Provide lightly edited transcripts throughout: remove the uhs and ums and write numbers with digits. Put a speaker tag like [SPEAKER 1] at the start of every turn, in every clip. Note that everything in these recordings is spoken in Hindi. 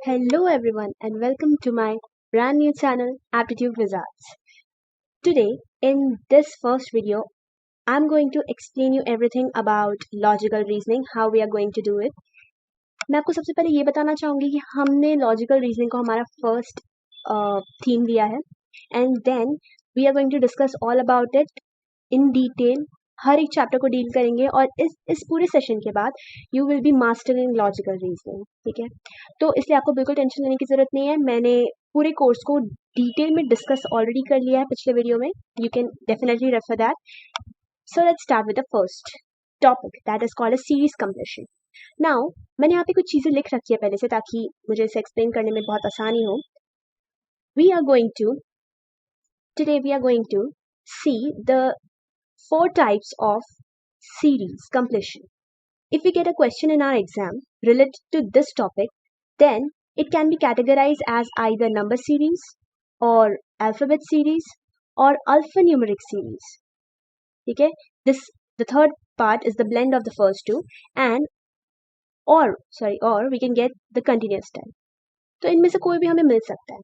[SPEAKER 1] Hello everyone and welcome to my brand new channel Aptitude Wizards. Today in this first video I'm going to explain you everything about logical reasoning, how we are going to do it. मैं आपको सबसे पहले ये बताना चाहूँगी कि हमने logical reasoning को हमारा first theme दिया है and then we are going to discuss all about it in detail. हर एक चैप्टर को डील करेंगे और इस पूरे सेशन के बाद you will be mastering logical reasoning. ठीक है, तो इसलिए आपको बिल्कुल टेंशन लेने की ज़रूरत नहीं है. मैंने पूरे कोर्स को डिटेल में डिस्कस ऑलरेडी कर लिया है पिछले वीडियो में. You can definitely refer that. So let's start with the first topic that is called a series completion. Now मैंने यहाँ पे कुछ चीज़ें लिख रखी है पहले से ताकि मुझे इसे एक्सप्लेन करने में बहुत आसानी हो. We are going to see the 4 types of series completion. If we get a question in our exam related to this topic, then it can be categorized as either number series or alphabet series or alphanumeric series. Okay, the third part is the blend of the first two, and or we can get the continuous type. तो इनमें से कोई भी हमें मिल सकता है.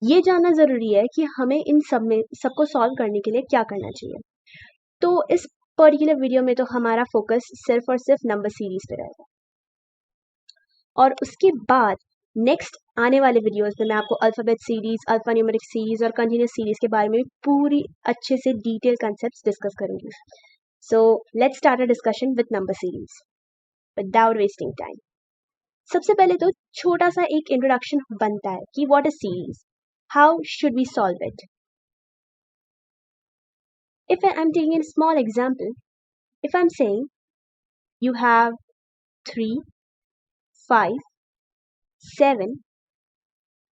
[SPEAKER 1] ये जानना जरूरी है कि हमें इन सबको सॉल्व करने के लिए क्या करना चाहिए. तो इस पर्टिकुलर वीडियो में तो हमारा फोकस सिर्फ और सिर्फ नंबर सीरीज पे रहेगा और उसके बाद नेक्स्ट आने वाले वीडियोस में मैं आपको अल्फाबेट सीरीज, अल्फान्यूमेरिक सीरीज और कंटिन्यूस सीरीज के बारे में पूरी अच्छे से डिटेल कंसेप्ट्स डिस्कस करूंगी. सो let's start a discussion with number series without wasting time. सबसे पहले तो छोटा सा एक इंट्रोडक्शन बनता है कि what is series, how should we solve it. If I'm taking a small example, if I'm saying you have 3, 5, 7,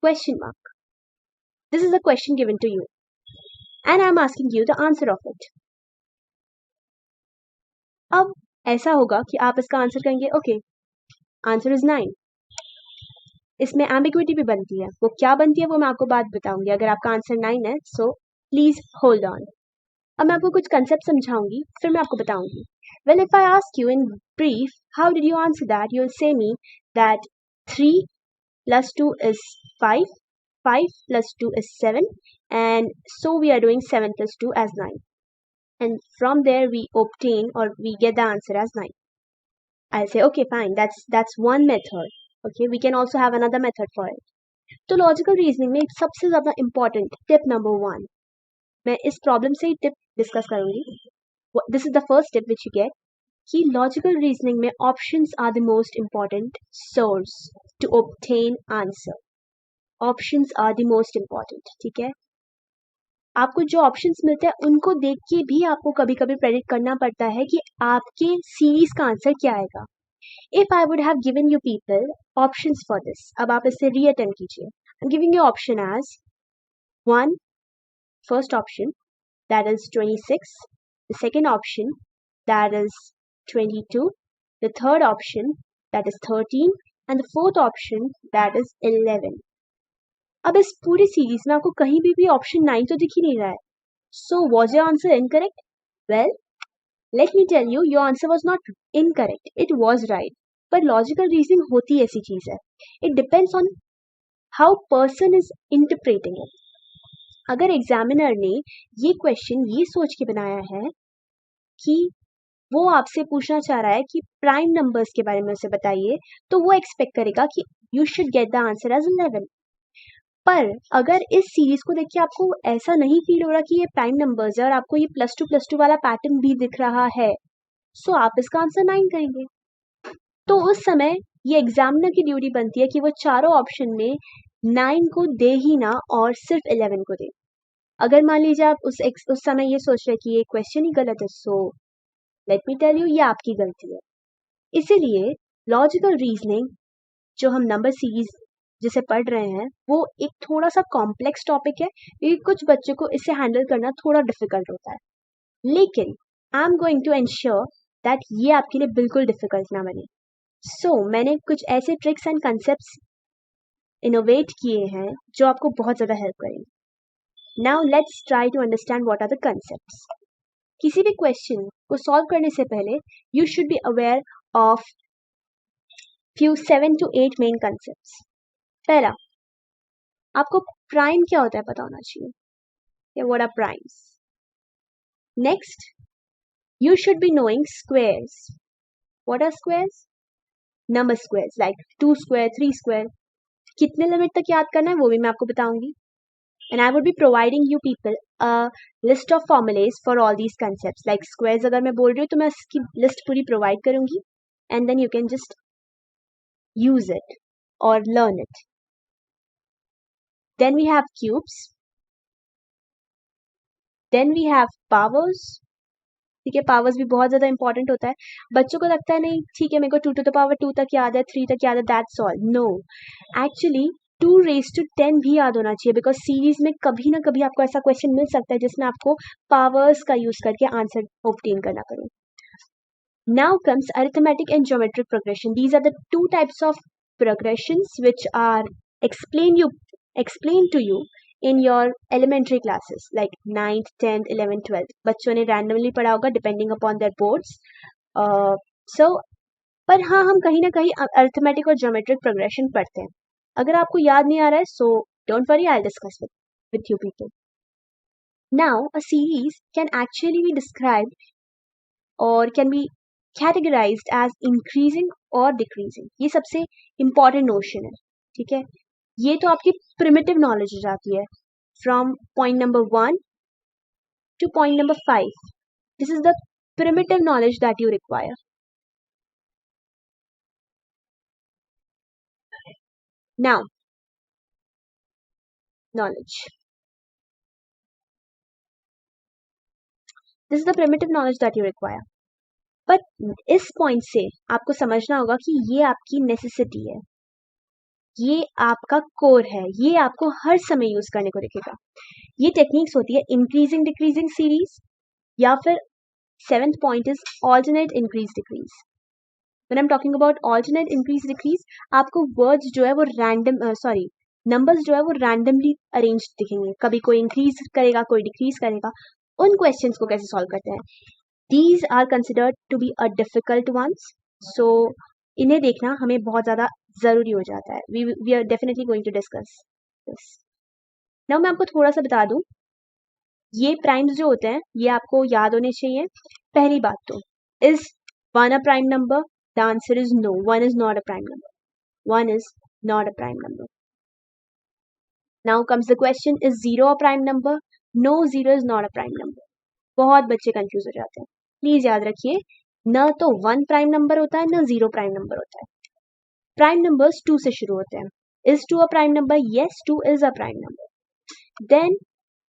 [SPEAKER 1] question mark. This is a question given to you and I'm asking you the answer of it. अब ऐसा होगा कि आप इसका आंसर कहेंगे ओके, आंसर इज 9. इसमें एम्बिग्विटी भी बनती है. वो क्या बनती है वो मैं आपको बाद बताऊंगी. अगर आपका आंसर 9 है सो प्लीज होल्ड ऑन. अब मैं आपको कुछ कंसेप्ट समझाऊंगी फिर मैं आपको बताऊंगी. Well, if I ask you in brief, how did you answer that? You'll say me that 3 plus 2 is 5, 5 plus 2 is 7, and so we are doing 7 plus 2 as 9. And from there we obtain or we get the answer as 9. I'll say, okay, fine, that's one method. Okay, we can also have another method for it. तो logical reasoning में सबसे ज़्यादा important tip number 1, मैं इस प्रॉब्लम से ही टिप डिस्कस करूंगी. This is the first tip which you get कि लॉजिकल रीजनिंग में options are the most important source to obtain answer. Options are the most important. ठीक है, आपको जो ऑप्शंस मिलते हैं उनको देख के भी आपको कभी कभी प्रेडिक्ट करना पड़ता है कि आपके सीरीज का आंसर क्या आएगा. If I would have given you people options for this, अब आप इससे रीअटेम्प्ट कीजिए. I am giving you option as 1, first option, that is 26. The second option, that is 22. The third option, that is 13. And the fourth option, that is 11. अब इस पूरी सीरीज में आपको कहीं भी ऑप्शन 9 तो दिख ही नहीं रहा है. So was your answer incorrect? Well, let me tell you, your answer was not incorrect. It was right. पर logical reasoning होती ऐसी चीज है. It depends on how person is interpreting it. अगर एग्जामिनर ने ये क्वेश्चन ये सोच के बनाया है कि वो आपसे पूछना चाह रहा है कि प्राइम नंबर्स के बारे में उसे बताइए, तो वो एक्सपेक्ट करेगा कि you should get the answer as 11. पर अगर इस सीरीज को देख के आपको ऐसा नहीं फील हो रहा कि ये प्राइम नंबर्स है और आपको ये +2 वाला पैटर्न भी दिख रहा है, सो आप इसका आंसर 9 करेंगे. तो उस समय ये एग्जामिनर की ड्यूटी बनती है कि वो चारों ऑप्शन में 9 को दे ही ना और सिर्फ 11 को दे. अगर मान लीजिए आप उस समय ये सोच रहे कि ये क्वेश्चन ही गलत है, so let me tell you ये आपकी गलती है. इसीलिए लॉजिकल रीजनिंग जो हम नंबर सीरीज जिसे पढ़ रहे हैं वो एक थोड़ा सा कॉम्प्लेक्स टॉपिक है क्योंकि कुछ बच्चों को इसे हैंडल करना थोड़ा डिफिकल्ट होता है. लेकिन I am going to ensure that ये आपके लिए बिल्कुल डिफिकल्ट ना बने. सो मैंने कुछ ऐसे ट्रिक्स एंड कंसेप्ट्स इनोवेट किए हैं जो आपको बहुत ज़्यादा हेल्प करेंगे. Now let's try to understand what are the concepts. किसी भी क्वेश्चन को सॉल्व करने से पहले you should be aware of few 7 to 8 main concepts. पहला, आपको प्राइम क्या होता है पता होना चाहिए, what are primes. Next, you should be knowing squares. What are squares? Number squares like 2 square, 3 square. कितने लिमिट तक याद करना है वो भी मैं आपको बताऊंगी. And I would be providing you people a list of formulas for all these concepts. Like squares अगर मैं बोल रही हूँ तो मैं इसकी list पूरी provide करूंगी. And then you can just use it or learn it. Then we have cubes. Then we have powers. ठीक है, पावर्स भी बहुत ज्यादा इंपॉर्टेंट होता है. बच्चों को लगता है नहीं ठीक है मेरे को 2 to the power 2 तक याद है, 3 तक याद है, that's all. No, actually 2 raised to 10 भी याद होना चाहिए, बिकॉज सीरीज में कभी ना कभी आपको ऐसा क्वेश्चन मिल सकता है जिसमें आपको पावर्स का यूज करके आंसर ऑब्टेन करना पड़े. Now comes arithmetic and geometric progression. These are the two types of progressions which are explained to you in your elementary classes like 9th, 10th, 11th, 12th. बच्चों ने randomly पढ़ा होगा depending upon their boards. So, पर हाँ हम कहीं ना कहीं arithmetic और geometric progression पढ़ते हैं. अगर आपको याद नहीं आ रहा है so don't worry, I'll discuss with you people. Now, a series can actually be described or can be categorized as increasing or decreasing. ये सबसे important notion है, ठीक है. ये तो आपकी प्रिमिटिव नॉलेज हो जाती है from point number 1 to point number 5. This is the primitive knowledge that you require. Now, knowledge. This is the primitive knowledge that you require. But इस पॉइंट से आपको समझना होगा कि ये आपकी नेसेसिटी है, ये आपका कोर है, ये आपको हर समय यूज करने को दिखेगा. ये टेक्निक्स होती है इंक्रीजिंग डिक्रीजिंग सीरीज, या फिर 7th point is alternate increase decrease. When I'm talking about alternate increase decrease, आपको वर्ड्स जो है वो रैंडम नंबर्स जो है वो रैंडमली अरेंज दिखेंगे. कभी कोई इंक्रीज करेगा, कोई डिक्रीज करेगा. उन क्वेश्चंस को कैसे सॉल्व करते हैं, these are considered to be a difficult ones. So इन्हें देखना हमें बहुत ज़्यादा ज़रूरी हो जाता है. We are definitely going to discuss this. Now मैं आपको थोड़ा सा बता दूं, ये प्राइम्स जो होते हैं ये आपको याद होने चाहिए. पहली बात तो, is 1 a prime number? The answer is no. 1 is not a prime number. 1 is not a prime number. Now comes the question, is 0 a prime number? No, 0 is not a prime number. बहुत बच्चे कंफ्यूज हो जाते हैं. प्लीज याद रखिए, न तो 1 प्राइम नंबर होता है, न 0 प्राइम नंबर होता है. प्राइम नंबर्स 2 से शुरू होते हैं. Is 2 a prime number? Yes, 2 is a prime number. Then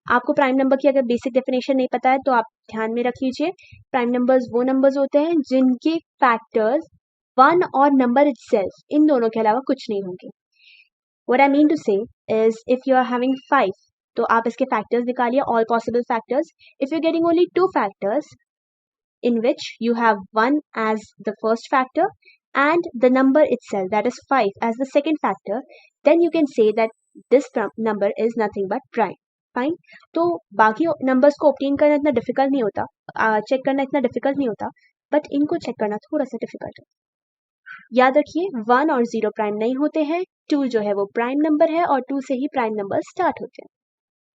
[SPEAKER 1] आपको प्राइम नंबर की अगर बेसिक डेफिनेशन नहीं पता है तो आप ध्यान में रख लीजिए, प्राइम नंबर्स वो नंबर्स होते हैं जिनके फैक्टर्स 1 और नंबर itself, इन दोनों के अलावा कुछ नहीं होंगे. What I mean to say is, if you are having 5, तो आप इसके फैक्टर्स निकालिए, all possible factors. If you're getting only 2 factors, in which you have 1 as the first factor and the number itself, that is 5, as the second factor, then you can say that this number is nothing but prime. Fine. तो बाकी नंबर्स को ऑब्टेन करना इतना डिफिकल्ट नहीं होता, चेक करना इतना डिफिकल्ट नहीं होता, बट इनको चेक करना थोड़ा सा डिफिकल्ट है. याद रखिए 1 और 0 प्राइम नहीं होते हैं, 2 जो है वो प्राइम नंबर है और 2 से ही प्राइम नंबर स्टार्ट होते हैं.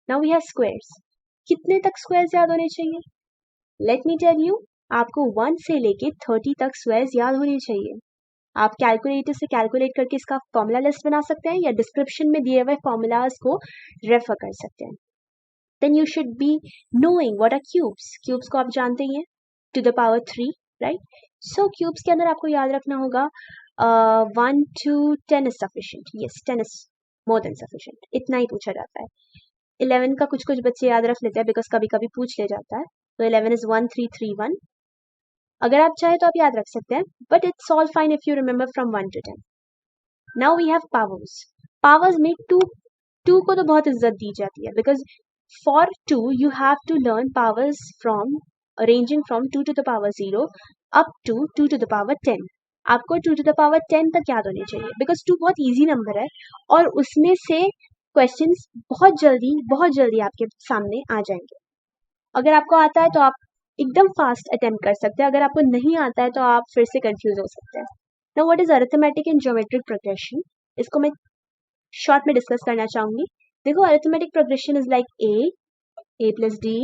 [SPEAKER 1] Now we have squares. कितने तक स्क्वायर्स याद होने चाहिए? लेट मी टेल यू, आपको 1 से लेके 30 तक स्क्वायर्स याद होने चाहिए. आप कैलकुलेटर से कैलकुलेट करके इसका फॉर्मूला लिस्ट बना सकते हैं या डिस्क्रिप्शन में दिए हुए फॉर्मूलाज को रेफर कर सकते हैं. Then you should be knowing what are cubes. Cubes को आप जानते ही हैं, to the power 3, right. So cubes के अंदर आपको याद रखना होगा 1 to 10 is sufficient. Yes, 10 is more than sufficient. इतना ही पूछा जाता है. 11 का कुछ कुछ बच्चे याद रख लेते हैं बिकॉज कभी कभी पूछ ले जाता है. तो 11 is 1 3 3 1. अगर आप चाहे तो आप याद रख सकते हैं, but it's all fine if you remember from 1 to 10. Now we have powers. Powers में 2 को तो बहुत इज्जत दी जाती है because for 2 you have to learn powers from ranging from 2 to the power 0 up to 2 to the power 10. आपको 2 to the power 10 तक याद होने चाहिए बिकॉज 2 बहुत इजी नंबर है और उसमें से क्वेश्चंस बहुत जल्दी आपके सामने आ जाएंगे. अगर आपको आता है तो आप एकदम फास्ट अटेम्प्ट कर सकते हैं, अगर आपको नहीं आता है तो आप फिर से कंफ्यूज हो सकते हैं. Now what is arithmetic and geometric progression? इसको मैं शॉर्ट में डिस्कस करना चाहूंगी। देखो, arithmetic progression is like a plus D,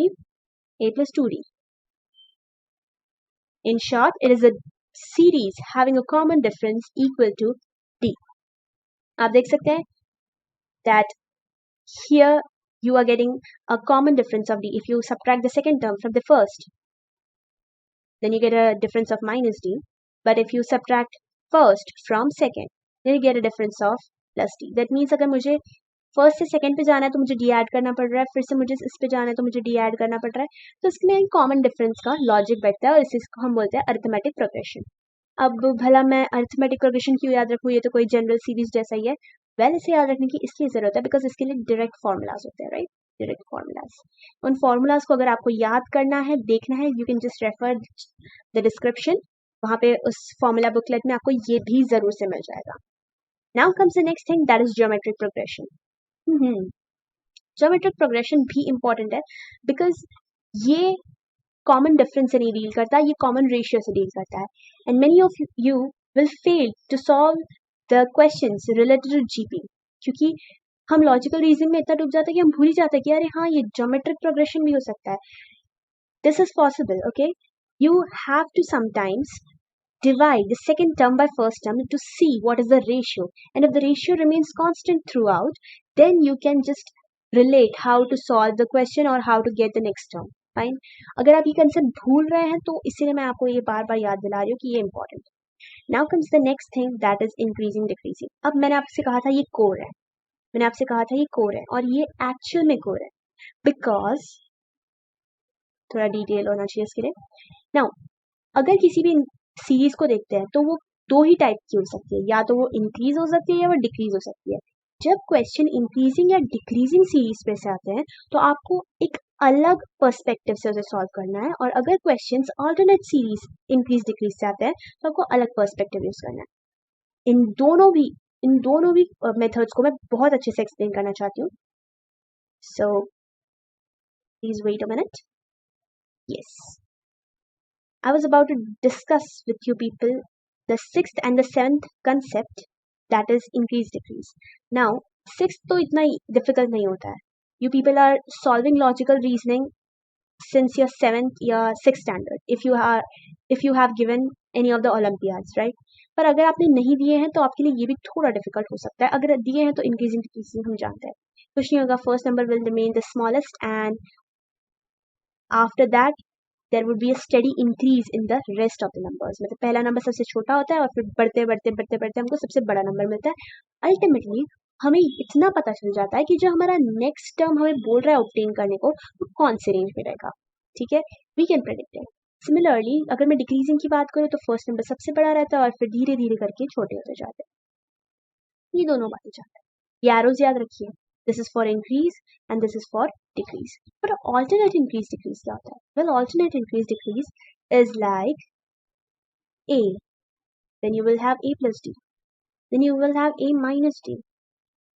[SPEAKER 1] a plus 2d. In short, it is a series having a common difference equal to d. आप देख सकते हैं that here you are getting a common difference of d. If you subtract the second term from the first, then you get a difference of minus d. But if you subtract first from second, then you get a difference of plus d. That means अगर मुझे फर्स्ट से सेकंड पे जाना है तो मुझे डी ऐड करना पड़ रहा है, फिर से मुझे इस पे जाना है तो मुझे डी ऐड करना पड़ रहा है। तो इसमें कॉमन डिफरेंस का लॉजिक बैठता है और इसको हम बोलते हैं अरिथमेटिक प्रोग्रेशन। अब भला मैं अरिथमेटिक प्रोग्रेशन क्यों याद रखूँ, ये तो कोई जनरल सीरीज जैसा ही है। वेल, इसे याद रखने की इसलिए जरूरत है बिकॉज इसके लिए डायरेक्ट फॉर्मूलाज होते हैं, राइट, डायरेक्ट फॉर्मूलाज। उन फॉर्मूलाज को अगर आपको याद करना है, देखना है, you can just refer the description, वहाँ पे उस फॉर्मूला बुकलेट में आपको ये भी जरूर से मिल जाएगा। Now comes the next thing, that is geometric progression. Geometric progression भी इंपॉर्टेंट है बिकॉज ये कॉमन डिफरेंस से नहीं डील करता, ये कॉमन रेशियो से डील करता है। And many of you will fail to solve the questions related to GP, क्योंकि हम लॉजिकल रीजनिंग में इतना डूब जाते हैं कि हम भूल ही जाते हैं कि अरे हाँ, ये ज्योमेट्रिक प्रोग्रेशन भी हो सकता है। This is possible, okay. You have to sometimes divide the second term by first term to see what is the ratio, and if the ratio remains constant throughout, then you can just relate how to solve the question or how to get the next term. Fine. अगर आप ये कंसेप्ट भूल रहे हैं तो इसीलिए मैं आपको ये बार बार याद दिला रही हूँ कि ये इंपॉर्टेंट है। Now comes the next thing, that is increasing decreasing. अब मैंने आपसे कहा था ये कोर है, मैंने आपसे कहा था ये कोर है, और ये एक्चुअल में कोर है बिकॉज थोड़ा डिटेल होना चाहिए इसके लिए। नाउ अगर किसी भी सीरीज को देखते हैं तो वो दो ही टाइप की हो सकती है, या तो वो इंक्रीज हो सकती है या वो डिक्रीज हो सकती है। जब क्वेश्चन इंक्रीजिंग या डिक्रीजिंग सीरीज पे से आते हैं तो आपको एक अलग पर्सपेक्टिव से उसे सॉल्व करना है, और अगर questions alternate series increase decrease से आते हैं तो आपको अलग पर्सपेक्टिव यूज करना है। इन दोनों भी मेथड्स को मैं बहुत अच्छे से एक्सप्लेन करना चाहती हूँ। So please wait a minute. Yes, I was about to discuss with you people the sixth and the seventh concept, that is increase decrease. Now, sixth तो इतना difficult नहीं होता है. You people are solving logical reasoning since your seventh या sixth standard. If you have given any of the Olympiads, right? पर अगर आपने नहीं दिए हैं तो आपके लिए ये भी थोड़ा difficult हो सकता है। अगर दिए हैं तो increasing decreasing हम जानते हैं, कुछ नहीं होगा। First number will remain the smallest and after that there would be a steady increase in the rest of the numbers. मतलब पहला नंबर सबसे छोटा होता है और फिर बढ़ते बढ़ते बढ़ते बढ़ते हमको सबसे बड़ा नंबर मिलता है। अल्टीमेटली हमें इतना पता चल जाता है कि जो हमारा नेक्स्ट टर्म हमें बोल रहा है ऑब्टेन करने को, वो कौन से रेंज में रहेगा। ठीक है, we can predict it. Similarly अगर मैं डिक्रीजिंग की बात करूँ तो फर्स्ट नंबर सबसे बड़ा रहता है और फिर धीरे धीरे करके छोटे होते जाते हैं। ये दोनों बातें चाहते हैं, ये एरोज याद रखिए। This is for increase and this is for decrease. But alternate increase decrease क्या होता है? Well, alternate increase decrease is like A, then you will have A plus D, then you will have A minus D,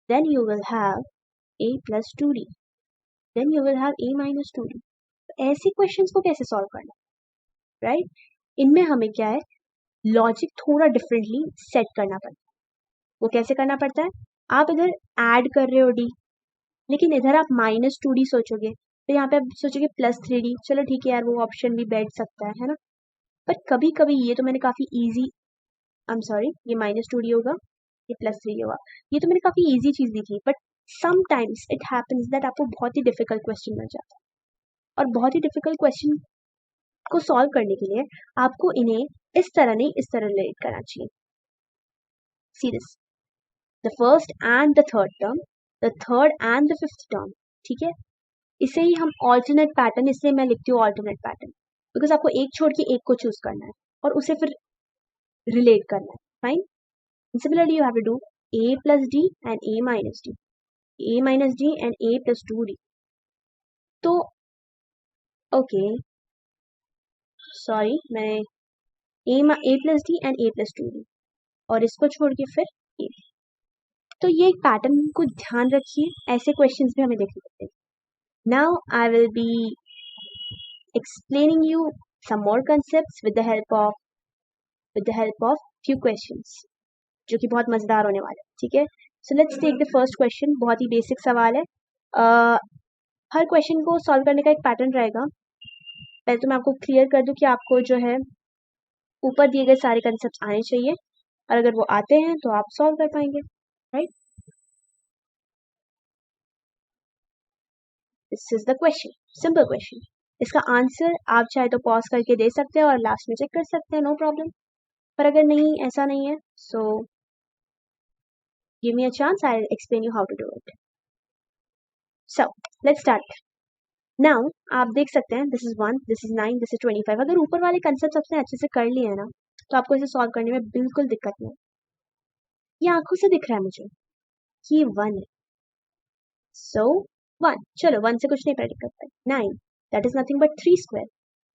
[SPEAKER 1] then you will have A plus 2D, then you will have A minus 2D. ऐसे क्वेश्चंस को कैसे सॉल्व करना, राइट? इनमें हमें क्या है, लॉजिक थोड़ा डिफरेंटली सेट करना पड़ता है। वो कैसे करना पड़ता है? आप इधर ऐड कर रहे हो डी, लेकिन इधर आप माइनस 2D सोचोगे, फिर यहाँ पे आप सोचोगे प्लस 3D। चलो ठीक है यार, वो ऑप्शन भी बैठ सकता है ना। पर कभी कभी ये तो मैंने काफी इजी, आई एम सॉरी, ये माइनस 2D होगा, ये प्लस 3D होगा, ये तो मैंने काफी इजी चीज दी थी। But sometimes it happens that आपको बहुत ही डिफिकल्ट क्वेश्चन मिल जाता है, और बहुत ही डिफिकल्ट क्वेश्चन को सॉल्व करने के लिए आपको इन्हें इस तरह नहीं, इस तरह रिलेट करना चाहिए। See this, the first and the third term, the third and the fifth term. ठीक है, इसे ही हम ऑल्टरनेट पैटर्न, इसलिए मैं लिखती हूँ ऑल्टरनेट पैटर्न, बिकॉज आपको एक छोड़ के एक को चूज करना है और उसे फिर रिलेट करना है। Fine. Similarly you have to do A plus D and A minus D, A minus D and A plus 2D. तो ओके, सॉरी, मैं A plus D and A plus 2D और इसको छोड़ के फिर A। तो ये एक पैटर्न को ध्यान रखिए, ऐसे क्वेश्चंस भी हमें देखने पड़ते हैं। Now I will be explaining you some more concepts with the help of few questions. जो कि बहुत मज़ेदार होने वाला है। ठीक है, so let's take the first question. बहुत ही बेसिक सवाल है। हर क्वेश्चन को सॉल्व करने का एक पैटर्न रहेगा। पहले तो मैं आपको क्लियर कर दूं कि आपको जो है ऊपर दिए गए सारे कंसेप्ट आने चाहिए, और अगर वो आते हैं तो आप सॉल्व कर पाएंगे, right. This is the question, simple question. इसका आंसर आप चाहे तो पॉज करके दे सकते हैं और लास्ट में चेक कर सकते हैं, नो प्रॉब्लम। पर अगर नहीं, ऐसा नहीं है, so give me a chance, I will explain you how to do it. So let's start now. आप देख सकते हैं, this is 1, this is 9, this is 25। अगर ऊपर वाले कंसेप्ट आपने अच्छे से कर लिए हैं ना, तो आपको इसे सॉल्व करने में बिल्कुल दिक्कत नहीं। ये आंखों से दिख रहा है मुझे कि 1 है, सो 1, चलो 1 से कुछ नहीं प्रेडिक्ट करते। 9, that is nothing but 3 square.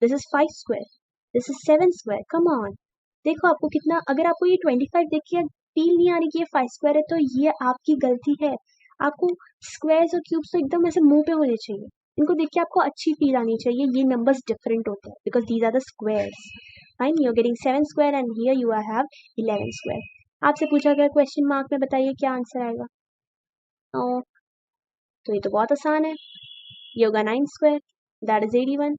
[SPEAKER 1] This is 5 square, this is 7 square. Come on, देखो आपको कितना, अगर आपको ये 25 देखिए फील नहीं आ रही कि ये 5 स्क्वायर है, तो ये आपकी गलती है। आपको स्क्वायर्स और क्यूब्स तो एकदम ऐसे मुंह पे होने चाहिए, इनको देख के आपको अच्छी फील आनी चाहिए। ये नंबर्स डिफरेंट होते हैं because these are the squares. Fine, you are getting 7 square and here you have 11 square. आपसे पूछा गया क्वेश्चन मार्क में, बताइए क्या आंसर आएगा। तो ये तो बहुत आसान है, ये होगा 9 स्क्वायर, दैट इज 81।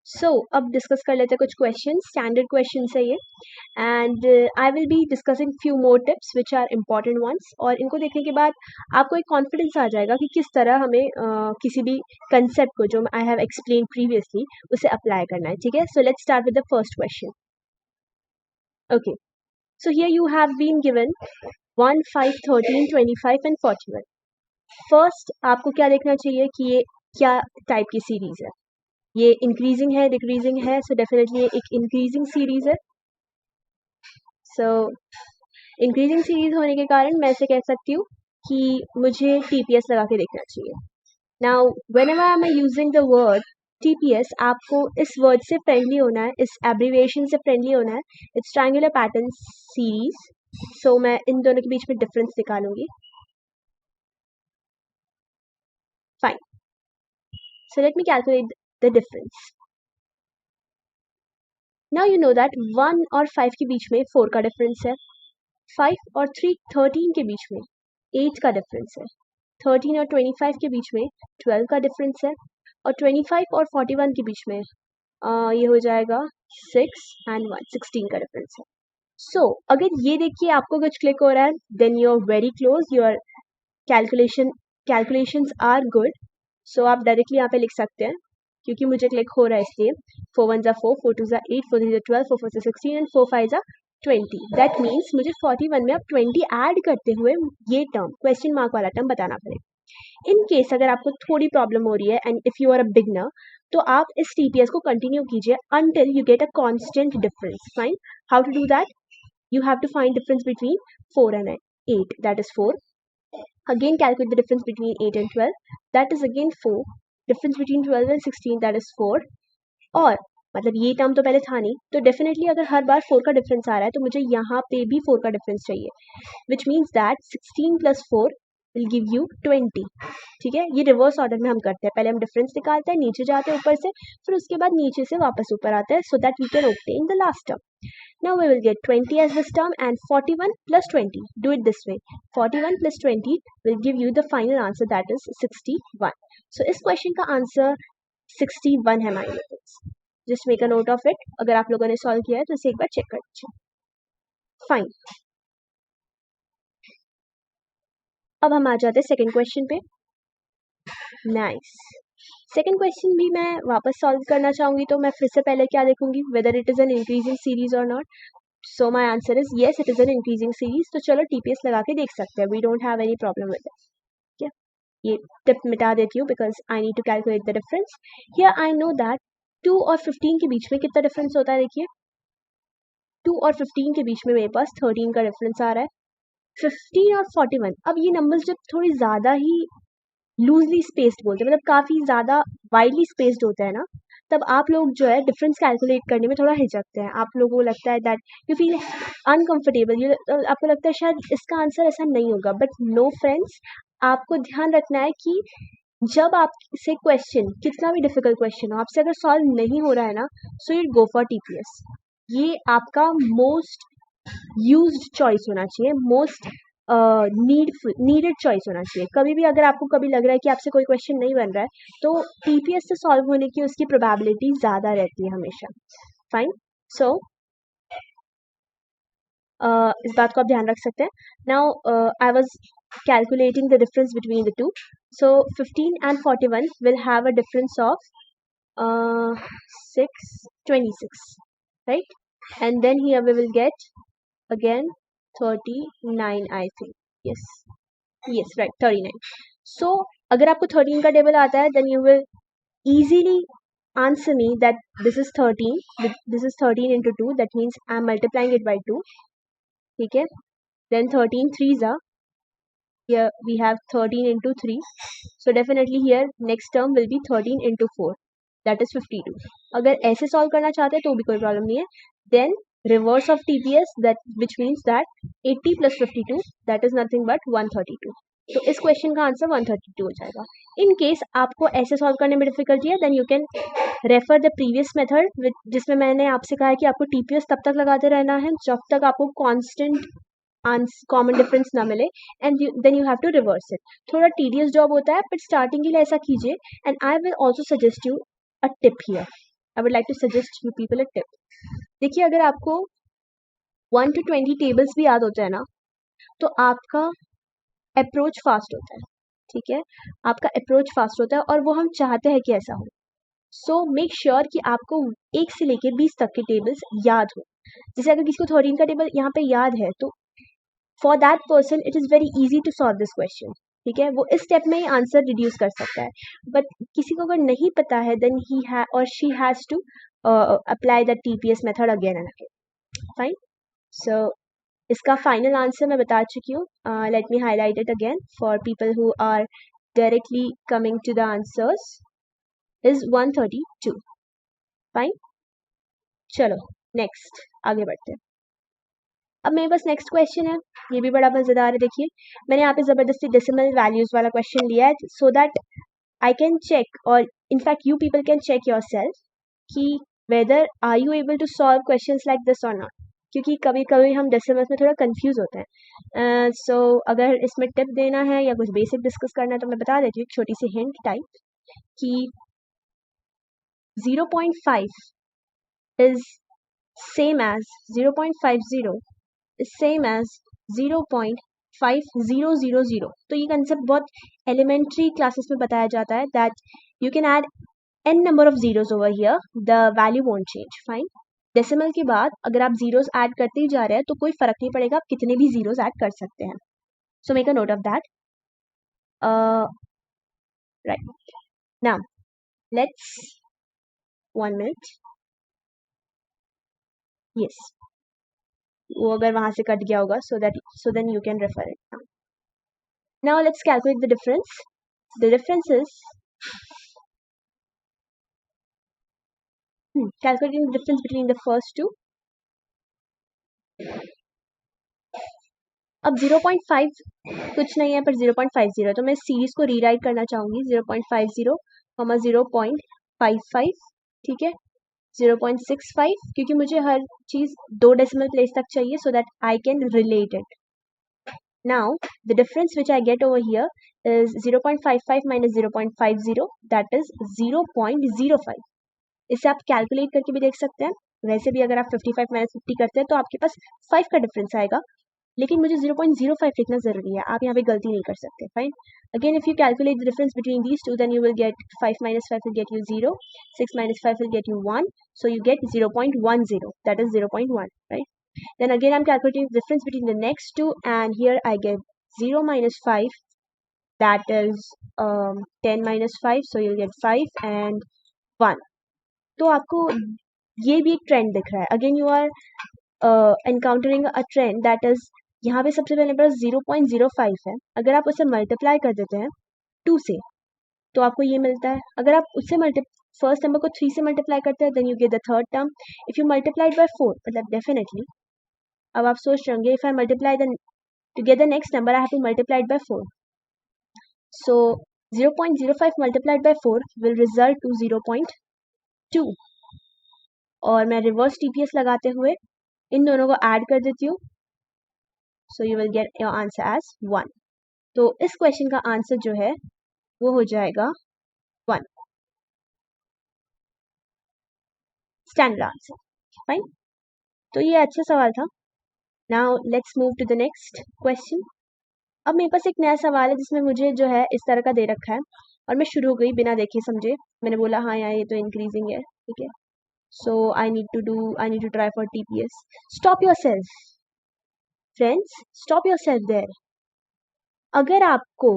[SPEAKER 1] सो अब डिस्कस कर लेते हैं कुछ क्वेश्चन, स्टैंडर्ड क्वेश्चन है ये, and I will be discussing few more tips which are important ones. और इनको देखने के बाद आपको एक कॉन्फिडेंस आ जाएगा कि किस तरह हमें किसी भी कंसेप्ट को जो आई हैव एक्सप्लेन प्रीवियसली उसे अप्लाई करना है। ठीक है, so let's start with the first question. Okay, so here you have been given 1, 5, 13, 25 and 41। First आपको क्या देखना चाहिए कि ये क्या टाइप की सीरीज है। ये इंक्रीजिंग है, डिक्रीजिंग है, सो डेफिनेटली ये एक इंक्रीजिंग सीरीज है। सो इंक्रीजिंग सीरीज होने के कारण मैं इसे कह सकती हूँ कि मुझे टीपीएस लगा के देखना चाहिए। Now whenever I am using the word TPS, आपको इस वर्ड से फ्रेंडली होना है, इस एब्रीविएशन से फ्रेंडली होना है। It's triangular pattern series. So मैं इन दोनों के बीच में डिफरेंस निकालूंगी। Fine, so let me calculate the difference. Now you know that 1 और 5 के बीच में 4 का डिफरेंस है, 5 और 3 13 के बीच में 8 का डिफरेंस है, 13 और 25 के बीच में 12 का डिफरेंस है, और 25 और 41 के बीच में ये हो जाएगा 6 एंड 1, 16 का डिफरेंस है। सो अगर ये देखिए आपको कुछ क्लिक हो रहा है, then you are very close, your calculations are good. So आप डायरेक्टली यहाँ पे लिख सकते हैं, क्योंकि मुझे क्लिक हो रहा है इसलिए। 4 1 4, 4 2 8, 4 3 12, 4 4 16 एंड 4 5 20। दैट मीन्स मुझे 41 में अब 20 ऐड करते हुए ये टर्म, क्वेश्चन मार्क वाला टर्म बताना पड़ेगा। इन केस अगर आपको थोड़ी प्रॉब्लम हो रही है and if you are a beginner, तो आप इस टीपीएस को कंटिन्यू कीजिए until you get a constant difference. Fine, how to do that? You have to find difference between 4 and 8, that is 4. Again calculate the difference between 8 and 12, that is again 4. Difference between 12 and 16, that is 4. और मतलब ये टर्म तो पहले था नहीं, तो डेफिनेटली अगर हर बार 4 का डिफरेंस आ रहा है तो मुझे यहाँ पे भी 4 का डिफरेंस चाहिए, which means that 16 plus 4 will give you 20। ठीक है, ये रिवर्स ऑर्डर में हम करते हैं, पहले हम डिफरेंस निकालते हैं, नीचे जाते हैं ऊपर से, फिर उसके बाद नीचे से वापस ऊपर आते हैं, so that we can obtain the last term. Now we will get 20 as this term and 41 plus 20. Do it this way. 41 plus 20 will give you the final answer, that is 61. So इस question का answer 61 है my friends. Just make a note of it. अगर आप लोगों ने solve किया है तो इसे एक बार check कर लीजिए. Fine. अब हम आ जाते हैं सेकेंड क्वेश्चन पे। नाइस। सेकेंड क्वेश्चन भी मैं वापस सॉल्व करना चाहूँगी, तो मैं फिर से पहले क्या देखूंगी, whether it is an increasing series और not. So my answer is yes, it is an increasing series. तो चलो टीपीएस लगा के देख सकते हैं, we don't have any problem with it. ठीक है, ये टिप मिटा देती हूँ because I need to calculate the difference. Here I know that 2 और 15 के बीच में कितना डिफरेंस होता है, देखिए 2 और 15 के बीच में मेरे पास 13 का डिफरेंस आ रहा है। 15 और 41, अब ये नंबर्स जब थोड़ी ज़्यादा ही लूजली स्पेस्ड बोलते हैं, मतलब काफ़ी ज़्यादा वाइडली स्पेस्ड होता है ना, तब आप लोग जो है डिफरेंस कैलकुलेट करने में थोड़ा हिचकते हैं। आप लोगों को लगता है दैट यू फील अनकंफर्टेबल, आपको लगता है शायद इसका आंसर ऐसा नहीं होगा, बट नो फ्रेंड्स, आपको ध्यान रखना है कि जब आपसे क्वेश्चन कितना भी डिफिकल्ट क्वेश्चन हो, आपसे अगर सॉल्व नहीं हो रहा है ना, so you go for TPS. ये आपका मोस्ट यूज्ड चॉइस होना चाहिए, मोस्ट नीडेड चॉइस होना चाहिए। कभी भी अगर आपको कभी लग रहा है कि आपसे कोई क्वेश्चन नहीं बन रहा है, तो टीपीएस से सॉल्व होने की उसकी प्रोबेबिलिटी ज़्यादा रहती है हमेशा। फाइन, सो इस बात को आप ध्यान रख सकते हैं। Now I was calculating the difference between the two. So 15 and 41 will have a difference of 26, right? And then here we will get again 39, I think. Yes, yes, right, 39. So अगर आपको 13 का टेबल आता है, then you will easily answer me that this is 13, this is 13 into 2, that means I'm multiplying it by 2. ठीक है, then 13 threes are, here we have 13 into 3, so definitely here next term will be 13 into 4, that is 52. अगर ऐसे सॉल्व करना चाहते हैं तो भी कोई प्रॉब्लम नहीं है। then reverse of TPS, that which means that 80 plus 52, that is nothing but 132. तो इस क्वेश्चन का आंसर 132 हो जाएगा। इन केस आपको ऐसे सॉल्व करने में डिफिकल्टी है, then you can refer the previous method, जिसमें मैंने आपसे कहा है कि आपको टीपीएस तब तक लगाते रहना है जब तक आपको कांस्टेंट कॉमन डिफरेंस ना मिले, and then you have to reverse it. थोड़ा टीडियस जॉब होता है, बट स्टार्टिंग के लिए ऐसा कीजिए। And I will also suggest you a tip here, I would like to suggest you people a tip. देखिए, अगर आपको 1 to 20 टेबल्स भी याद होते हैं ना, तो आपका अप्रोच फास्ट होता है। ठीक है, आपका अप्रोच फास्ट होता है, और वो हम चाहते हैं कि ऐसा हो। सो मेक श्योर कि आपको 1 से लेकर 20 तक के टेबल्स याद हो। जैसे अगर किसी को 13 का टेबल यहाँ पे याद है, तो for that person it is very easy to solve this question. ठीक है, वो इस स्टेप में ही आंसर रिड्यूस कर सकता है। बट किसी को अगर नहीं पता है, देन ही है और she has to apply the TPS method again and again. Fine, so इसका फाइनल आंसर मैं बता चुकी हूँ। Let me highlight it again for people who are directly coming to the answers, is 132। Fine, चलो नेक्स्ट आगे बढ़ते हैं। अब मेरे पास नेक्स्ट क्वेश्चन है, ये भी बड़ा मज़ेदार है। देखिए, मैंने यहाँ पे ज़बरदस्ती डेसिमल वैल्यूज़ वाला क्वेश्चन लिया है, so that I can check, और in fact you people can check yourself कि whether are you able to solve question like this और नॉट, क्योंकि कभी कभी हम डेसिमल्स में थोड़ा कंफ्यूज होते हैं। सो अगर इसमें टिप देना है या कुछ बेसिक डिस्कस करना है, तो मैं बता देती हूँ एक छोटी सी हिंट टाइप कि 0.5 is same as 0.50 is same as 0.5000। तो ये कंसेप्ट बहुत एलिमेंट्री क्लासेस में बताया जाता है, that you can add n number of zeros over here, the value won't change. Fine, decimal के बाद अगर आप जीरोज ऐड करते ही जा रहे हैं, तो कोई फर्क नहीं पड़ेगा, आप कितने भी जीरोज ऐड कर सकते हैं। So make a note of that. Right, now let's 1 minute। Yes, वो अगर वहां से कट गया होगा, so then you can refer it now let's calculate the difference. The difference is calculating the difference between the first two. अब 0.5 कुछ नहीं है, पर 0.50, तो मैं सीरीज को रीराइट करना चाहूंगी। 0.50, 0.55, ठीक है, 0.65, क्योंकि मुझे हर चीज 2 डेसिमल प्लेस तक चाहिए, so that I can relate it. Now the difference which I get over here is 0.55 minus 0.50, that is 0.05. इसे आप कैलकुलेट करके भी देख सकते हैं। वैसे भी अगर आप 55 माइनस 50 करते हैं, तो आपके पास 5 का डिफरेंस आएगा, लेकिन मुझे 0.05 लिखना जरूरी है, आप यहाँ पे गलती नहीं कर सकते। Fine, again if you calculate the difference between these two, then you will get 5 minus 5 will get you 0, 6 minus 5 will get you 1, so you get 0.10, that is 0.1, right? Then again I'm calculating the difference between the next two, and here I get 0 minus 5, that is 10 minus 5, so you'll get 5 and 1. तो आपको ये भी एक ट्रेंड दिख रहा है। Again you are encountering a trend, that is यहाँ पे सबसे पहले पास 0.05 है, अगर आप उसे मल्टीप्लाई कर देते हैं 2 से, तो आपको ये मिलता है। अगर आप उससे फर्स्ट नंबर को 3 से मल्टीप्लाई करते हैं, then you get the third term. If you multiplied by 4, मतलब डेफिनेटली अब आप सोच रहे होंगे, if I multiply the to get the next number I have to multiplied by 4, so 0.05 multiplied by 4 will result to 0.2, और मैं रिवर्स टीपीएस लगाते हुए इन दोनों को ऐड कर देती हूँ, so you will get your answer as 1। तो इस क्वेश्चन का आंसर जो है वो हो जाएगा 1, स्टैंडर्ड आंसर। फाइन, तो ये अच्छा सवाल था। Now let's move to the next question. अब मेरे पास एक नया सवाल है जिसमें मुझे जो है इस तरह का दे रखा है और मैं शुरू हो गई बिना देखे समझे। मैंने बोला हाँ यार ये तो इंक्रीजिंग है, ठीक है। So I need to try for TPS. Stop yourself friends, stop yourself there. अगर आपको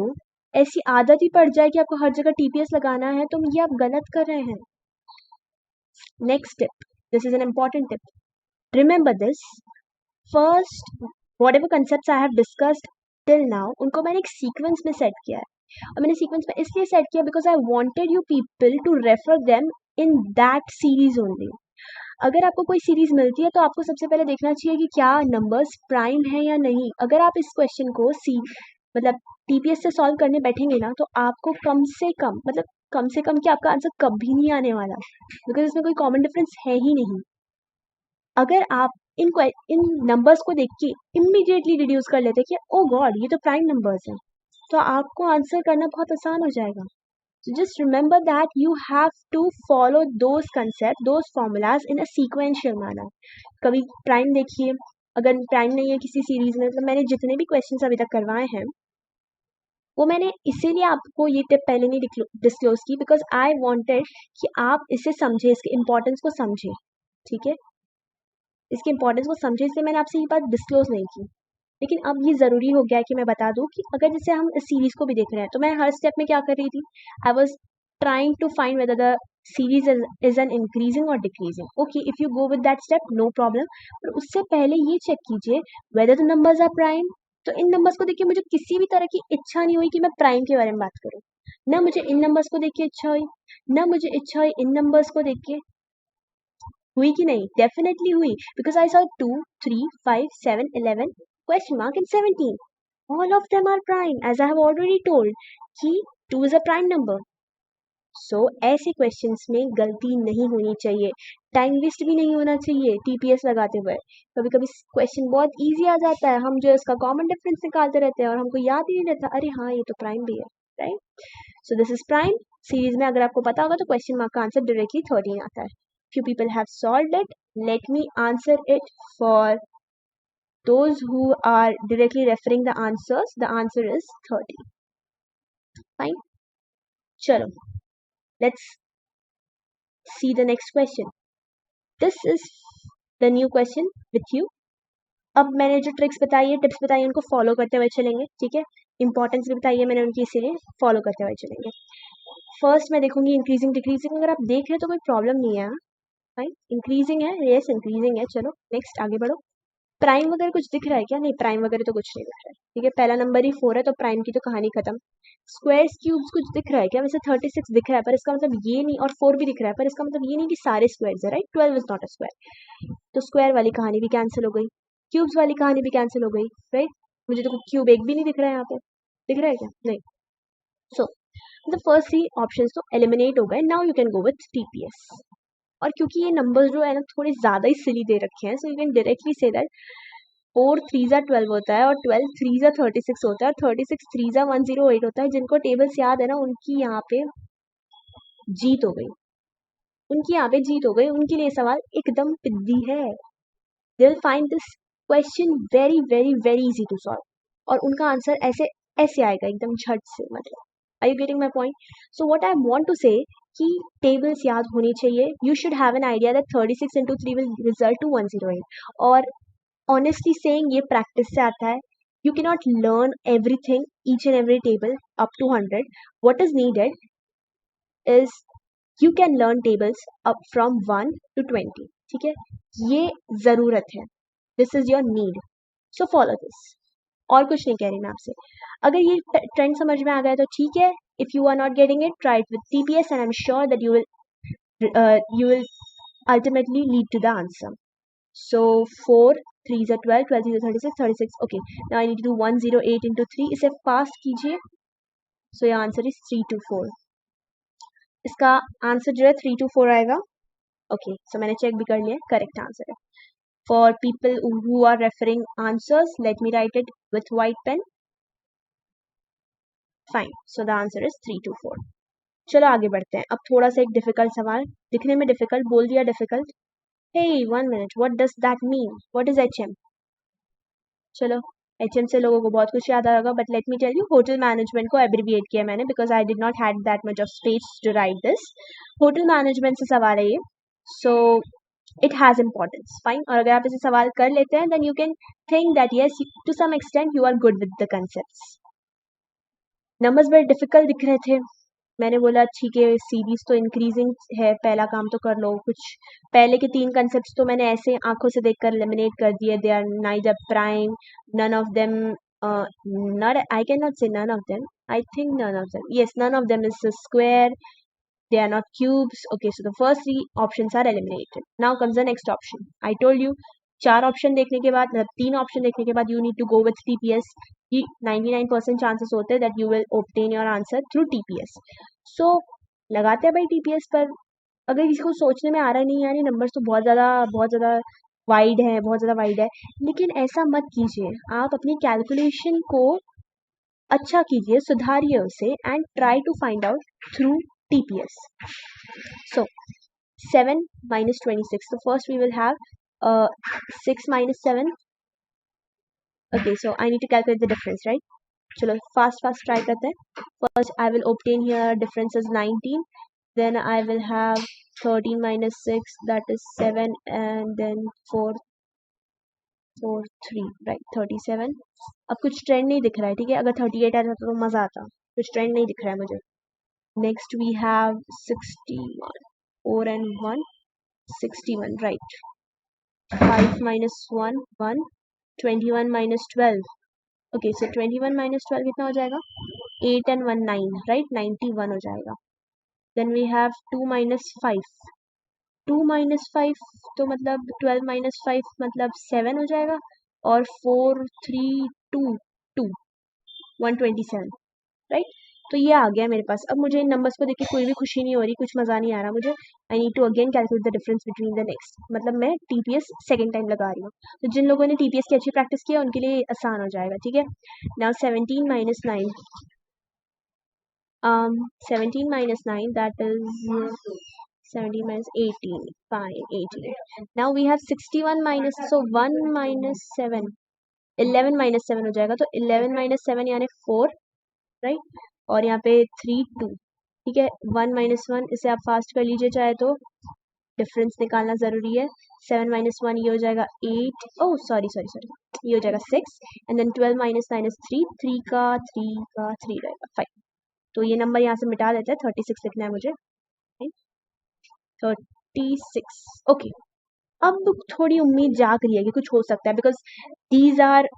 [SPEAKER 1] ऐसी आदत ही पड़ जाए कि आपको हर जगह टीपीएस लगाना है तो ये आप गलत कर रहे हैं। Next tip, this is an important tip, remember this. First, whatever concepts I have discussed till now, उनको मैंने एक सीक्वेंस में सेट किया है। और मैंने सीक्वेंस में इसलिए सेट किया because I wanted you people to refer them in that series only. अगर आपको कोई सीरीज मिलती है तो आपको सबसे पहले देखना चाहिए कि क्या नंबर्स प्राइम है या नहीं। अगर आप इस क्वेश्चन को मतलब टीपीएस से सॉल्व करने बैठेंगे ना तो आपको कम से कम कि आपका आंसर कभी नहीं आने वाला, बिकॉज इसमें कोई कॉमन डिफरेंस है ही नहीं। अगर आप इन नंबर्स को देख के इमीडिएटली डिड्यूस कर लेते कि ओ गॉड ये तो प्राइम नंबर्स हैं, तो आपको आंसर करना बहुत आसान हो जाएगा। So just remember that you have to follow those concepts, those formulas in a sequential manner. कभी प्राइम देखिए, अगर प्राइम नहीं है किसी सीरीज में, मतलब मैंने जितने भी क्वेश्चंस अभी तक करवाए हैं वो मैंने इसीलिए आपको ये टिप पहले नहीं डिस्क्लोज की बिकॉज आई वांटेड कि आप इसे समझे, इसके इम्पोर्टेंस को समझे, ठीक है। इसके इम्पोर्टेंस को समझे इसलिए मैंने आपसे ये बात डिस्क्लोज नहीं की। लेकिन अब ये ज़रूरी हो गया है कि मैं बता दूं कि अगर जैसे हम इस सीरीज़ को भी देख रहे हैं तो मैं हर स्टेप में क्या कर रही थी, I was trying to find whether the series is an increasing और decreasing. Okay, if you go with that step no problem, पर उससे पहले ये चेक कीजिए whether the numbers are prime. तो इन नंबर्स को देख के मुझे किसी भी तरह की इच्छा नहीं हुई कि मैं प्राइम के बारे में बात करूँ, ना मुझे इन नंबर्स को देख के इच्छा हुई, ना मुझे इच्छा हुई इन नंबर्स को देख के। हुई कि नहीं? डेफिनेटली हुई, because I saw 2, 3, 5, 7, 11 question mark and 17. All of them are prime, as I have already told कि 2 is a prime number. So ऐसे क्वेश्चंस में गलती नहीं होनी चाहिए, टाइम वेस्ट भी नहीं होना चाहिए टीपीएस लगाते हुए। कभी कभी क्वेश्चन बहुत इजी आ जाता है, हम जो इसका कॉमन डिफरेंस निकालते रहते हैं और हमको याद ही नहीं रहता अरे हाँ ये तो प्राइम भी है, right. So this is prime series में। अगर आपको पता होगा तो क्वेश्चन मार्क का आंसर डायरेक्टली 13 आता है। Few people have solved it. Let me answer it for those who are directly referring the answers. The answer is 30. Fine. Chalo. Let's see the next question. This is the new question with you. अब मैंने जो ट्रिक्स बताई है, टिप्स बताई है, उनको फॉलो करते हुए चलेंगे, ठीक है। इंपॉर्टेंस भी बताई है मैंने उनकी, इसीलिए फॉलो करते हुए चलेंगे। फर्स्ट मैं देखूंगी इंक्रीजिंग डिक्रीजिंग। अगर आप देख रहे हो तो कोई प्रॉब्लम नहीं है, फाइन। इंक्रीजिंग है, यस इंक्रीजिंग है। चलो नेक्स्ट आगे बढ़ो। प्राइम वगैरह कुछ दिख रहा है क्या? नहीं, प्राइम वगैरह तो कुछ नहीं दिख रहा है, ठीक है। पहला नंबर ही 4 है तो प्राइम की तो कहानी खत्म। स्क्वायर्स क्यूब्स कुछ दिख रहा है क्या? वैसे 36 दिख रहा है पर इसका मतलब ये नहीं, और 4 भी दिख रहा है पर इसका मतलब ये नहीं कि सारे स्क्वायर्स है, right. 12 is not a square, तो स्क्वायर वाली कहानी भी कैंसिल हो गई, क्यूब्स वाली कहानी भी कैंसिल हो गई, राइट। मुझे तो क्यूब एक भी नहीं दिख रहा है यहाँ पे, दिख रहा है क्या? नहीं। सो द फर्स्ट 3 ऑप्शंस तो एलिमिनेट हो गए। Now you can go with TPS. और क्योंकि ये नंबर्स जो है ना थोड़े ज़्यादा ही सिली दे रखे हैं, so you can directly say that 4 3 12 होता है और 12 3 36 होता है और 36 3 108 होता है। जिनको टेबल्स याद है ना उनकी यहाँ पे जीत हो गई, उनकी यहाँ पे जीत हो गई, उनके लिए सवाल एकदम पिद्दी है। They will find this question very very very easy to solve और उनका आंसर ऐसे ऐसे आएगा एकदम झट से, मतलब are you getting my point. So what I want to say कि टेबल्स याद होनी चाहिए। You should have an idea that 36 into 3 will result to 108। और ऑनेस्टली सेइंग ये प्रैक्टिस से आता है। You can not learn everything, each and every table up to 100। What is needed is you can learn tables up from 1 to 20, ठीक है। ये ज़रूरत है, this is your need, so follow this. और कुछ नहीं कह रही मैं आपसे। अगर ये ट्रेंड समझ में आ गया तो ठीक है। If you are not getting it, try it with TPS and I am sure that you will ultimately lead to the answer. So 4 3s are 12, 12 3s are 36, 36. Okay, now I need to do 108 into 3. इसे फास्ट कीजिए। So your answer is 324. इसका आंसर जो है 324 आएगा। ओके, सो मैंने चेक भी कर लिया, करेक्ट आंसर है। For people who are referring answers, let me write it with white pen. Fine. So the answer is 3 to 4. चलो आगे बढ़ते हैं. अब थोड़ा सा एक डिफिकल्ट सवाल, दिखने में डिफिकल्ट, बोल दिया difficult. Hey, 1 minute. What does that mean? What is HM? चलो, HM से लोगों को बहुत कुछ याद आएगा, but let me tell you, hotel management को एब्रिविएट किया मैंने because I did not had that much of space to write this. Hotel management से सवाल है ये, so it has importance. Fine. और अगर आप इसे सवाल कर लेते हैं then you can think that yes to some extent you are good with the concepts. Numbers बड़े डिफिकल्ट दिख रहे थे. मैंने बोला ठीक है, सीरीज तो इंक्रीजिंग है, पहला काम तो कर लो. कुछ पहले के 3 कंसेप्ट्स तो मैंने ऐसे आंखों से देखकर एलिमिनेट कर दिए. They are neither prime, none of them, not, I can not say none of them, I think none of them, yes, none of them is a square, they are not cubes. Okay, so the first 3 options are eliminated. Now comes the next option. I told you 4 option देखने के बाद, मतलब 3 ऑप्शन देखने के बाद, you need to go with TPS. कि 99% चांसेस होते हैं that you will obtain your answer through TPS. So लगाते हैं भाई TPS पर. अगर किसी को सोचने में आ रहा नहीं, यानी नंबर्स तो बहुत ज़्यादा वाइड है, बहुत ज़्यादा वाइड है, लेकिन ऐसा मत कीजिए. आप अपनी कैलकुलेशन को अच्छा कीजिए, सुधारिए उसे, and try to find out through TPS. So 7 minus 26. So first we will have 6 minus 7. Okay, so I need to calculate the difference, right? चलो fast try करते हैं. First I will obtain here difference is 19. Then I will have 13 minus 6, that is 7, and then 4 3, right, 37. अब कुछ ट्रेंड नहीं दिख रहा है, ठीक है. अगर 38 आ जाता तो मज़ा आता. कुछ ट्रेंड नहीं दिख रहा है मुझे. Next we have 61. 4 and 1, 61, right. 5 minus 1, 1. 21 minus 12. Okay, so 21 minus 12 कितना हो जाएगा? 8 and 1, 9, right? 91 हो जाएगा. Then we have 2 minus 5. 2 minus 5 तो मतलब 12 minus 5 मतलब 7 हो जाएगा. और 4 3 2 2 127, right? तो ये आ गया मेरे पास. अब मुझे इन नंबर्स को देख के कोई भी खुशी नहीं हो रही, कुछ मज़ा नहीं आ रहा मुझे. I need to again calculate the difference between the next. मतलब मैं TPS सेकेंड टाइम लगा रही हूँ. तो जिन लोगों ने TPS की अच्छी प्रैक्टिस की है उनके लिए आसान हो जाएगा, ठीक है. Now 17 minus 9. 17 minus 9, that is 17 minus 18. Fine, 18. Now we have 61 minus, so 1 minus 7. 11 minus 7 हो जाएगा. तो 11 minus 7 यानी 4, राइट. और यहाँ पे 3 2, ठीक है. 1 minus 1, इसे आप फास्ट कर लीजिए चाहे तो, डिफरेंस निकालना ज़रूरी है. 7 minus 1 ये हो जाएगा 8. ओह सॉरी, ये हो जाएगा 6. And then 12 minus 9 is 3. 3 का 3 रहेगा 5. तो ये नंबर यहाँ से मिटा देते हैं. 36 लिखना है मुझे. 36. ओके, अब थोड़ी उम्मीद जाग रही है कि कुछ हो सकता है, because these are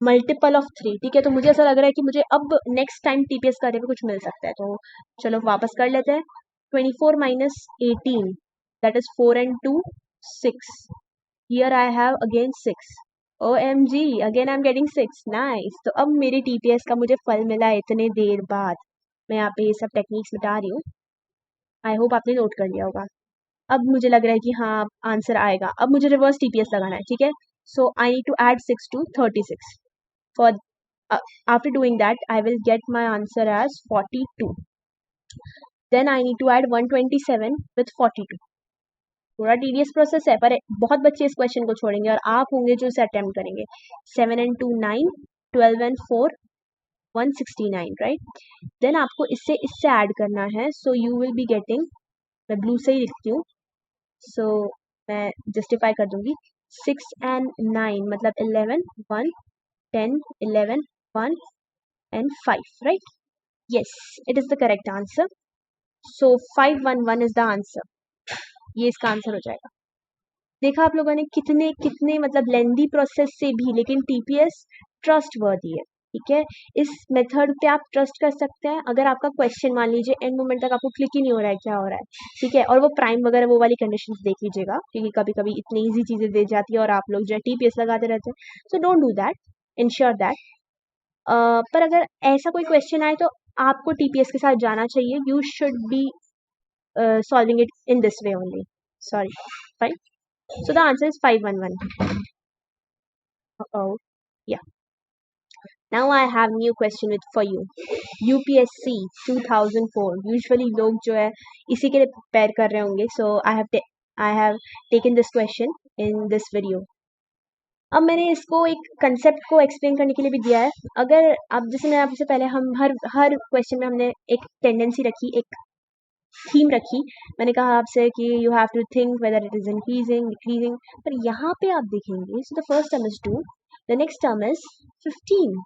[SPEAKER 1] multiple of 3, ठीक है. तो मुझे ऐसा लग रहा है कि मुझे अब नेक्स्ट टाइम TPS करने पे कुछ मिल सकता है. तो चलो वापस कर लेते हैं. 24 minus 18, that is 4 and 2, 6. Here I have again 6. OMG, again I'm getting 6. Nice. तो अब मेरे TPS का मुझे फल मिला इतने देर बाद. मैं यहाँ पे ये सब टेक्निक्स बता रही हूँ. आई होप आपने नोट कर लिया होगा. अब मुझे लग रहा है कि हाँ आंसर आएगा. अब मुझे रिवर्स TPS लगाना है, ठीक है. So I need to add 6 to 36. For after doing that, I will get my answer as 42. Then I need to add 127 with 42. थोड़ा tedious प्रोसेस है, पर बहुत बच्चे इस क्वेश्चन को छोड़ेंगे और आप होंगे जो इसे अटेम्प्ट करेंगे. 7 and 2 9, 12 and 4 169, राइट. देन आपको इससे ऐड करना है. सो यू विल बी गेटिंग, मैं ब्लू से ही लिखती हूँ, सो मैं जस्टिफाई कर दूंगी. 6 and 9 मतलब 11, 1, 10, 11, 1 and 5, right? Yes, it is the correct answer. So 511 is the answer. ये इसका आंसर हो जाएगा. देखा आप लोगों ने कितने मतलब लेंदी प्रोसेस से भी, लेकिन TPS ट्रस्ट वर्दी है, ठीक है. इस मेथड पे आप ट्रस्ट कर सकते हैं. अगर आपका क्वेश्चन मान लीजिए एंड मोमेंट तक आपको क्लिक ही नहीं हो रहा है क्या हो रहा है, ठीक है, और वो प्राइम वगैरह वो वाली कंडीशंस देख लीजिएगा, क्योंकि कभी कभी इतनी इजी चीज़ें दे जाती है और आप लोग जो है TPS लगाते रहते हैं. So don't do that, ensure that. पर अगर ऐसा कोई क्वेश्चन आए तो आपको TPS के साथ जाना चाहिए. You should be solving it in this way only. Sorry, fine. So the answer is 511. Oh, yeah. Now I have new question with for you. UPSC 2004. Usually लोग जो है इसी के लिए prepare कर रहे होंगे. So I have taken this question in this video. अब मैंने इसको एक कंसेप्ट को एक्सप्लेन करने के लिए भी दिया है. अगर आप जैसे मैं आपसे पहले हम हर क्वेश्चन में हमने एक टेंडेंसी रखी, एक थीम रखी. मैंने कहा आपसे कि you have to think whether it is increasing decreasing. पर यहाँ पे आप देखेंगे, so the first term is 2, the next term is 15.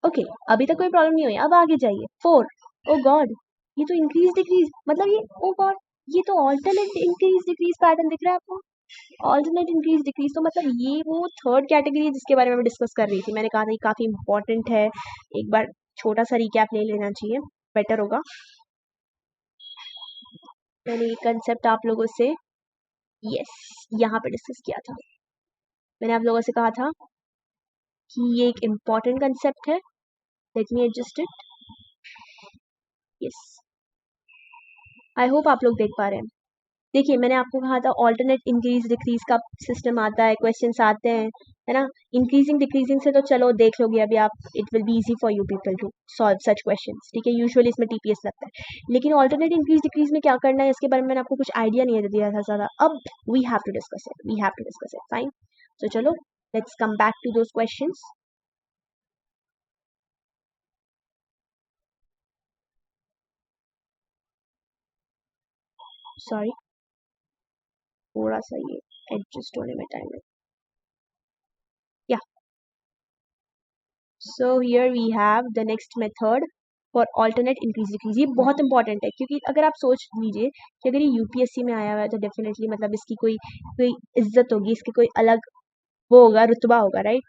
[SPEAKER 1] Okay, अभी तक कोई प्रॉब्लम नहीं हुई. अब आगे जाइए 4. ओ गॉड, ये तो इंक्रीज डिक्रीज, मतलब ये ओ गॉड, ये तो ऑल्टरनेट इंक्रीज डिक्रीज पैटर्न दिख रहा है आपको. ऑल्टरनेट इंक्रीज डिक्रीज, तो मतलब ये वो थर्ड कैटेगरी है जिसके बारे में मैं डिस्कस कर रही थी. मैंने कहा था ये काफी इंपॉर्टेंट है, एक बार छोटा सा रिकैप ले लेना चाहिए, बेटर होगा. मैंने ये कंसेप्ट आप लोगों से यहाँ पे डिस्कस किया था. मैंने आप लोगों से कहा था कि ये एक इम्पॉर्टेंट कंसेप्ट है. Let me adjust it. Yes, I hope आप लोग देख पा रहे हैं. देखिए, मैंने आपको कहा था ऑल्टरनेट इंक्रीज डिक्रीज का सिस्टम आता है, क्वेश्चंस आते हैं, है ना. इंक्रीजिंग डिक्रीजिंग से तो चलो देख लोगे अभी आप. It will be easy for you people to solve such questions, ठीक है. यूजुअली इसमें टीपीएस लगता है, लेकिन ऑल्टरनेट इंक्रीज डिक्रीज में क्या करना है इसके बारे में मैंने आपको कुछ आइडिया नहीं दिया था ज़्यादा. अब we have to discuss it, we have to discuss it. Fine. तो चलो, let's come back to those questions. Sorry, थोड़ा सा ये एडजस्ट होने में टाइम है. Yeah, so here we have the next method for alternate increase decrease. ये बहुत इंपॉर्टेंट है, क्योंकि अगर आप सोच लीजिए कि अगर ये यूपीएससी में आया हुआ है तो डेफिनेटली मतलब इसकी कोई कोई इज्जत होगी, इसकी कोई अलग वो होगा, रुतबा होगा, राइट.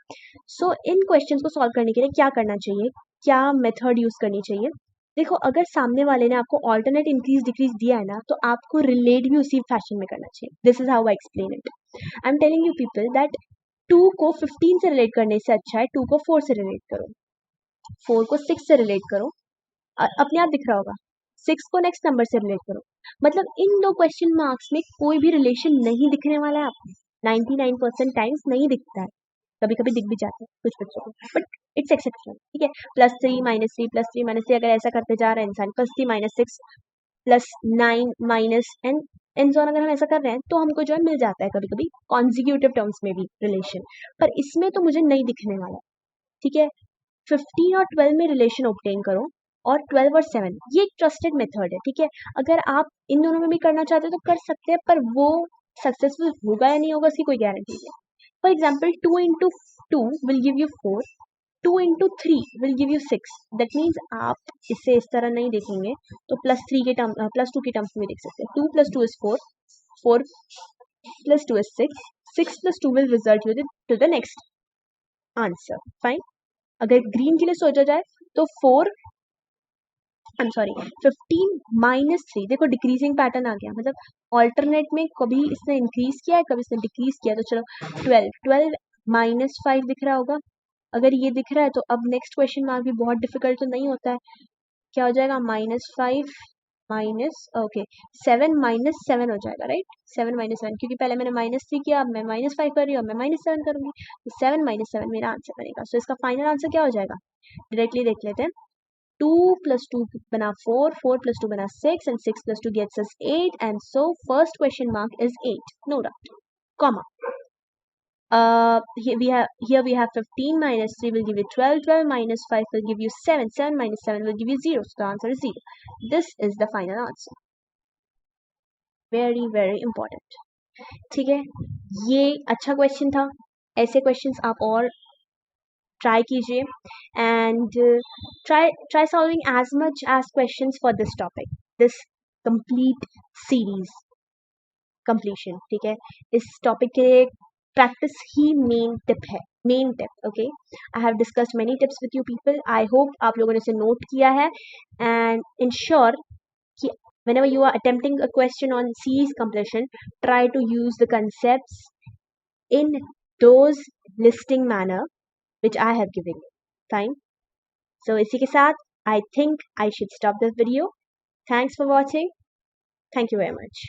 [SPEAKER 1] सो इन क्वेश्चंस को सॉल्व करने के लिए क्या करना चाहिए, क्या मेथड यूज करनी चाहिए. देखो, अगर सामने वाले ने आपको ऑल्टरनेट इंक्रीज डिक्रीज दिया है ना, तो आपको रिलेट भी उसी फैशन में करना चाहिए. This is how I explain it. I am telling you people that 2 को 15 से रिलेट करने से अच्छा है 2 को 4 से रिलेट करो, 4 को 6 से रिलेट करो. अपने आप दिख रहा होगा. 6 को नेक्स्ट नंबर से रिलेट करो. मतलब इन दो क्वेश्चन मार्क्स में कोई भी रिलेशन नहीं दिखने वाला है आपको. 99% टाइम्स नहीं दिखता है, कभी कभी दिख भी जाता है कुछ बच्चों को, बट इट्स एक्सेप्शनल, ठीक है. +3 -3 +3 -3, अगर ऐसा करते जा रहा है इंसान, +3 -6 +9 माइनस एंड एंड जोन, अगर हम ऐसा कर रहे हैं तो हमको जो है मिल जाता है कभी कभी कॉन्जिक्यूटिव टर्म्स में भी रिलेशन. पर इसमें तो मुझे नहीं दिखने वाला, ठीक है. 15 और 12 में रिलेशन ऑब्टेन करो, और 12 और 7 ये एक ट्रस्टेड मेथड है, ठीक है. अगर आप इन दोनों में भी करना चाहते हो तो कर सकते हैं, पर वो सक्सेसफुल होगा या नहीं होगा उसकी कोई गारंटी नहीं है. For example 2 into 2 will give you 4, 2 into 3 will give you 6. That means आप इसे इस तरह नहीं देखेंगे तो +3 के टर्म +2 के टर्म्स में देख सकते हैं. 2 + 2 is 4, 4 + 2 is 6, 6 + 2 will result you to the next answer. Fine. अगर ग्रीन के लिए सोचा जाए तो 4 आई एम सॉरी 15 -3, देखो डिक्रीजिंग पैटर्न आ गया. मतलब ऑल्टरनेट में कभी इसने इंक्रीज किया है, कभी इसने डिक्रीज किया. तो चलो 12 -5 दिख रहा होगा. अगर ये दिख रहा है तो अब नेक्स्ट क्वेश्चन मार्क भी बहुत डिफिकल्ट तो नहीं होता है. क्या हो जाएगा, -5 माइनस ओके 7 -7 हो जाएगा, राइट. 7 -7, क्योंकि पहले मैंने -3 किया, अब मैं -5 कर रही हूँ, अब मैं -7 करूंगी. तो 7 -7 मेरा आंसर बनेगा. सो इसका फाइनल आंसर क्या हो जाएगा, डायरेक्टली देख लेते हैं. 2 + 2 बना 4, 4 + 2 बना 6, and 6 + 2 gets us 8, and so first question mark is 8, no doubt, comma. Here we have 15 -3 will give you 12, 12 -5 will give you 7, 7 -7 will give you 0, so the answer is 0. This is the final answer. Very very important, ठीक है. ये अच्छा क्वेश्चन था. ऐसे क्वेश्चंस आप और ट्राई कीजिए, and try solving as much as questions for this topic, this complete series completion, ठीक है. इस टॉपिक के लिए प्रैक्टिस ही मेन टिप है, main tip. Okay, I have discussed many tips with you people. I hope आप लोगों ने इसे नोट किया है, एंड इंश्योर कि whenever you are attempting a question on series completion, try to use the concepts in those listing manner which I have given you. Fine. So इसी के साथ I think I should stop this video. Thanks for watching. Thank you very much.